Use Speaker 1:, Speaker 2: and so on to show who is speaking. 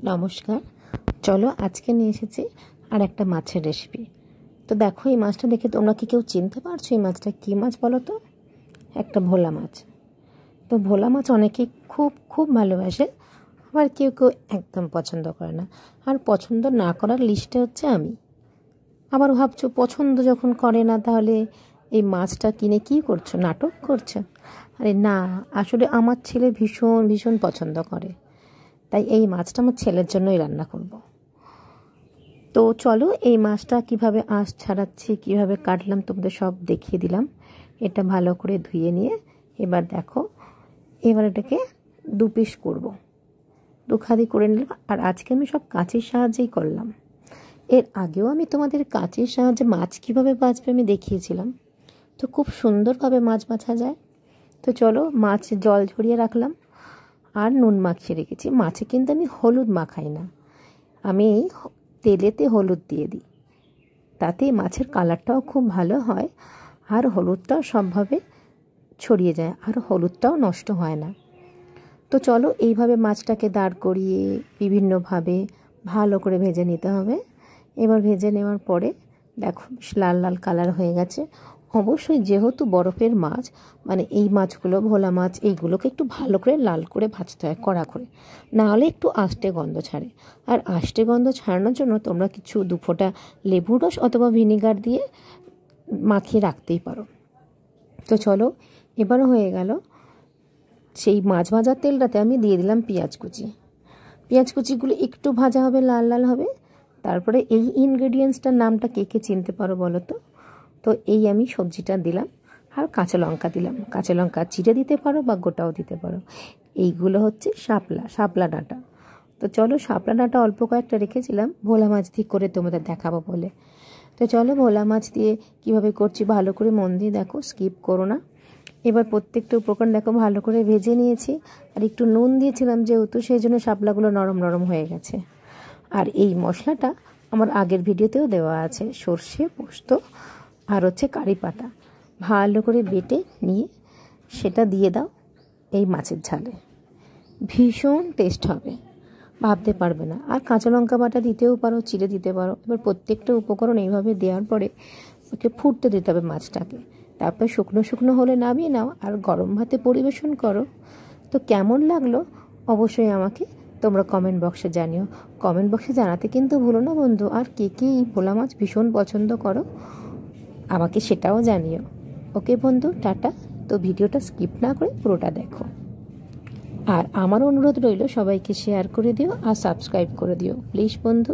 Speaker 1: নমস্কার। চলো আজকে নিয়ে এসেছি আর একটা মাছের রেসিপি। তো দেখো, এই মাছটা দেখে তোমরা কি কেউ চিনতে পারছো এই মাছটা কী মাছ বলো তো? একটা ভোলা মাছ। তো ভোলা মাছ অনেকেই খুব খুব ভালোবাসে, আবার কেউ কেউ একদম পছন্দ করে না। আর পছন্দ না করার লিস্টে হচ্ছে আমি। আবার ভাবছো পছন্দ যখন করে না তাহলে এই মাছটা কিনে কী করছো, নাটক করছো? আরে না, আসলে আমার ছেলে ভীষণ ভীষণ পছন্দ করে, তাই এই মাছটা আমার ছেলের জন্যই রান্না করব। তো চলো এই মাছটা কিভাবে আঁশ ছাড়াচ্ছি, কিভাবে কাটলাম তোমাদের সব দেখিয়ে দিলাম। এটা ভালো করে ধুয়ে নিয়ে এবার দেখো, এবার এটাকে দু পিস করবো, দুখাদি করে নিলাম। আর আজকে আমি সব কাঁচির সাহায্যেই করলাম। এর আগেও আমি তোমাদের কাঁচির সাহায্যে মাছ কীভাবে বাছবে আমি দেখিয়েছিলাম। তো খুব সুন্দরভাবে মাছ বাছা যায়। তো চলো, মাছ জল ঝরিয়ে রাখলাম আর নুন মাখিয়ে রেখেছি। মাছে কিন্তু আমি হলুদ মাখাই না, আমি তেলেতে হলুদ দিয়ে দিই, তাতে মাছের কালারটাও খুব ভালো হয় আর হলুদটাও সবভাবে ছড়িয়ে যায় আর হলুদটাও নষ্ট হয় না। তো চলো এইভাবে মাছটাকে দাঁড় করিয়ে বিভিন্নভাবে ভালো করে ভেজে নিতে হবে। এবার ভেজে নেওয়ার পরে দেখো বেশ লাল লাল কালার হয়ে গেছে। অবশ্যই যেহেতু বরফের মাছ, মানে এই মাছগুলো ভোলা মাছ, এইগুলোকে একটু ভালো করে লাল করে ভাজতে হয় কড়া করে, না হলে একটু আষ্টে গন্ধ ছাড়ে। আর আষ্টে গন্ধ ছাড়ানোর জন্য তোমরা কিছু 2 ফোঁটা লেবুর রস অথবা ভিনেগার দিয়ে মাখিয়ে রাখতেই পারো। তো চলো, এবারও হয়ে গেল। সেই মাছ ভাজার তেলটাতে আমি দিয়ে দিলাম পেঁয়াজ কুচি। পেঁয়াজ কুচিগুলো একটু ভাজা হবে, লাল লাল হবে। তারপরে এই ইনগ্রেডিয়েন্টসটার নামটা কে কে চিনতে পারো বলো তো? তো এই আমি সবজিটা দিলাম আর কাঁচা লঙ্কা দিলাম। কাঁচা লঙ্কা চিড়ে দিতে পারো বা গোটাও দিতে পারো। এইগুলো হচ্ছে শাপলা ডাঁটা। তো চলো, শাপলা ডাঁটা অল্প কয়েকটা রেখেছিলাম ভোলা মাছ দিয়ে করে তোমাদের দেখাবো বলে। তো চলো, ভোলা মাছ দিয়ে কীভাবে করছি ভালো করে মন দিয়ে দেখো, স্কিপ করো না। এবার প্রত্যেকটা উপকরণ দেখো ভালো করে ভেজে নিয়েছি, আর একটু নুন দিয়েছিলাম যেহেতু, সেই জন্য শাপলাগুলো নরম নরম হয়ে গেছে। আর এই মশলাটা আমার আগের ভিডিওতেও দেওয়া আছে, সর্ষে, পোস্ত আর হচ্ছে কারি পাতা ভালো করে বেটে নিয়ে সেটা দিয়ে দাও এই মাছের ঝালে, ভীষণ টেস্ট হবে, ভাবতে পারবে না। আর কাঁচা লঙ্কা বাটা দিতেও পারো, চিড়ে দিতে পারো। এবার প্রত্যেকটা উপকরণ এইভাবে দেওয়ার পরে ওকে ফুটতে দিতে হবে মাছটাকে। তারপর শুকনো শুকনো হলে নামিয়ে নাও আর গরম ভাতে পরিবেশন করো। তো কেমন লাগলো অবশ্যই আমাকে তোমরা কমেন্ট বক্সে জানিও। কমেন্ট বক্সে জানাতে কিন্তু ভুলো না বন্ধু। আর কে কে এই ভোলা মাছ ভীষণ পছন্দ করো আমাকে সেটাও জানিও। ওকে বন্ধু, টাটা। তো ভিডিওটা স্কিপ না করে পুরোটা দেখো। আর আমার অনুরোধ রইল সবাইকে শেয়ার করে দিও আর সাবস্ক্রাইব করে দিও প্লিজ বন্ধু।